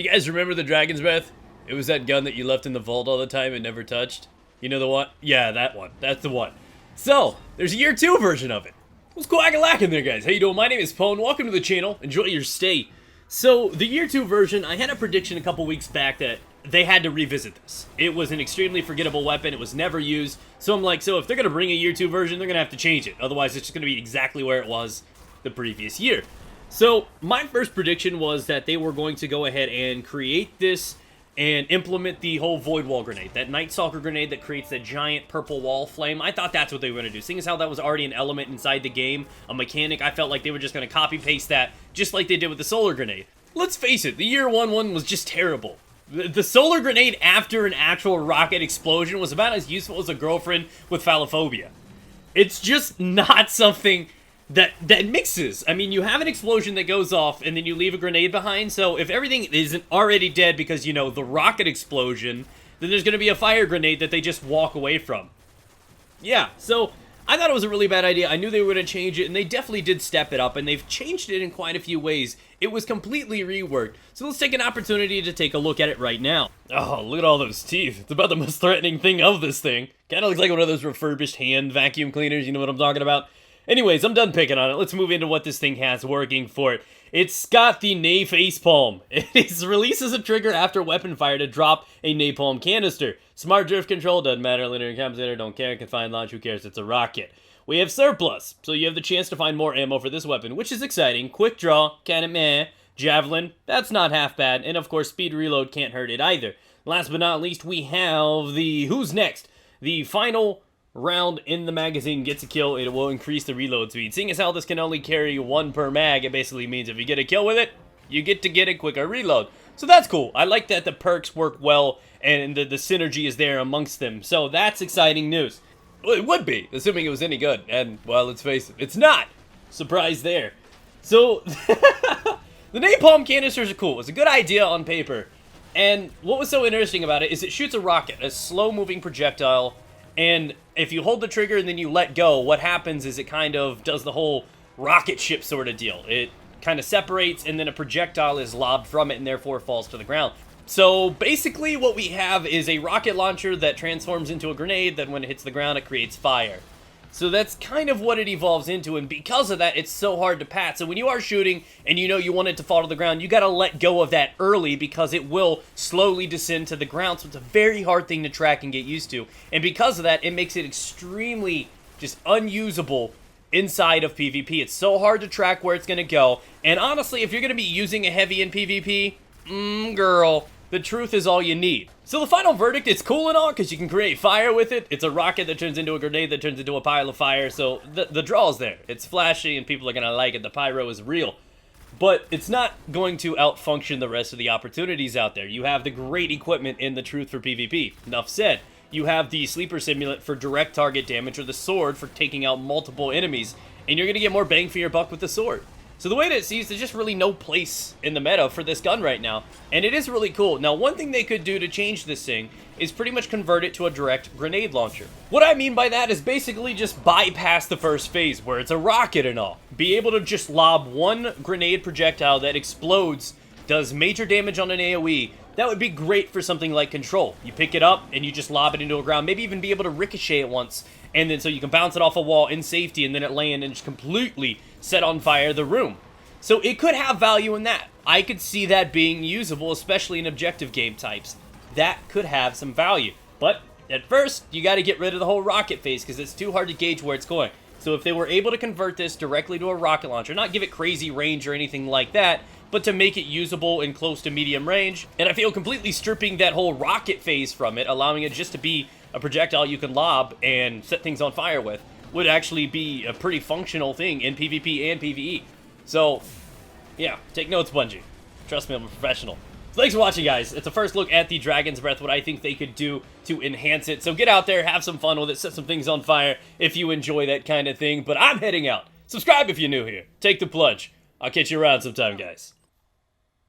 You guys remember the Dragon's Breath? It was that gun that you left in the vault all the time and never touched. You know the one? Yeah, that one. That's the one. So, there's a year 2 version of it. What's quack-a-lack in there, guys? How you doing? My name is Pone. Welcome to the channel. Enjoy your stay. So, the year 2 version, I had a prediction a couple weeks back that they had to revisit this. It was an extremely forgettable weapon. It was never used. So I'm like, so if they're going to bring a year 2 version, they're going to have to change it. Otherwise, it's just going to be exactly where it was the previous year. So, my first prediction was that they were going to go ahead and create this and implement the whole Void Wall grenade. That Night Stalker grenade that creates that giant purple wall flame. I thought that's what they were going to do. Seeing as how that was already an element inside the game, a mechanic, I felt like they were just going to copy-paste that, just like they did with the solar grenade. Let's face it, the year 1 one was just terrible. The solar grenade after an actual rocket explosion was about as useful as a girlfriend with phallophobia. It's just not something that mixes. I mean, you have an explosion that goes off, and then you leave a grenade behind, so if everything isn't already dead because, you know, the rocket explosion, then there's going to be a fire grenade that they just walk away from. Yeah, so I thought it was a really bad idea. I knew they were going to change it, and they definitely did step it up, and they've changed it in quite a few ways. It was completely reworked, so let's take an opportunity to take a look at it right now. Oh, look at all those teeth. It's about the most threatening thing of this thing. Kind of looks like one of those refurbished hand vacuum cleaners, you know what I'm talking about? Anyways, I'm done picking on it. Let's move into what this thing has working for it. It's got the NAPALM. It releases a trigger after weapon fire to drop a napalm canister. Smart drift control, doesn't matter. Linear compensator, don't care. Confined launch, who cares? It's a rocket. We have surplus, so you have the chance to find more ammo for this weapon, which is exciting. Quick draw, kinda meh. Javelin, that's not half bad. And of course, speed reload can't hurt it either. Last but not least, we have the who's next? The final round in the magazine gets a kill, it will increase the reload speed. Seeing as how this can only carry 1 per mag, it basically means if you get a kill with it, you get to get a quicker reload. So that's cool. I like that the perks work well and the synergy is there amongst them. So that's exciting news. Well, it would be, assuming it was any good. And, well, let's face it, it's not. Surprise there. So, the napalm canisters are cool. It's a good idea on paper. And what was so interesting about it is it shoots a rocket, a slow-moving projectile. And if you hold the trigger and then you let go, what happens is it kind of does the whole rocket ship sort of deal. It kind of separates and then a projectile is lobbed from it and therefore falls to the ground. So basically what we have is a rocket launcher that transforms into a grenade that when it hits the ground it creates fire. So that's kind of what it evolves into, and because of that, it's so hard to pat. So when you are shooting and you know you want it to fall to the ground, you gotta let go of that early because it will slowly descend to the ground. So it's a very hard thing to track and get used to. And because of that, it makes it extremely just unusable inside of PvP. It's so hard to track where it's gonna go. And honestly, if you're gonna be using a heavy in PvP, girl, the truth is all you need. So the final verdict, it's cool and all because you can create fire with it. It's a rocket that turns into a grenade that turns into a pile of fire. So the draw's there. It's flashy and people are going to like it. The pyro is real. But it's not going to outfunction the rest of the opportunities out there. You have the great equipment in the truth for PvP. Enough said. You have the sleeper simulant for direct target damage or the sword for taking out multiple enemies. And you're going to get more bang for your buck with the sword. So the way that it sees, there's just really no place in the meta for this gun right now, and it is really cool. Now, one thing they could do to change this thing is pretty much convert it to a direct grenade launcher. What I mean by that is basically just bypass the first phase, where it's a rocket and all. Be able to just lob one grenade projectile that explodes, does major damage on an AoE. That would be great for something like Control. You pick it up, and you just lob it into a ground, maybe even be able to ricochet it once, and then so you can bounce it off a wall in safety, and then it land and just completely set on fire the room. So it could have value in that. I could see that being usable, especially in objective game types. That could have some value. But at first, you got to get rid of the whole rocket phase because it's too hard to gauge where it's going. So if they were able to convert this directly to a rocket launcher, not give it crazy range or anything like that, but to make it usable in close to medium range, and I feel completely stripping that whole rocket phase from it, allowing it just to be a projectile you can lob and set things on fire with, would actually be a pretty functional thing in PvP and PvE. So, yeah, take notes, Bungie. Trust me, I'm a professional. So thanks for watching, guys. It's a first look at the Dragon's Breath, what I think they could do to enhance it. So get out there, have some fun with it, set some things on fire if you enjoy that kind of thing. But I'm heading out. Subscribe if you're new here. Take the plunge. I'll catch you around sometime, guys.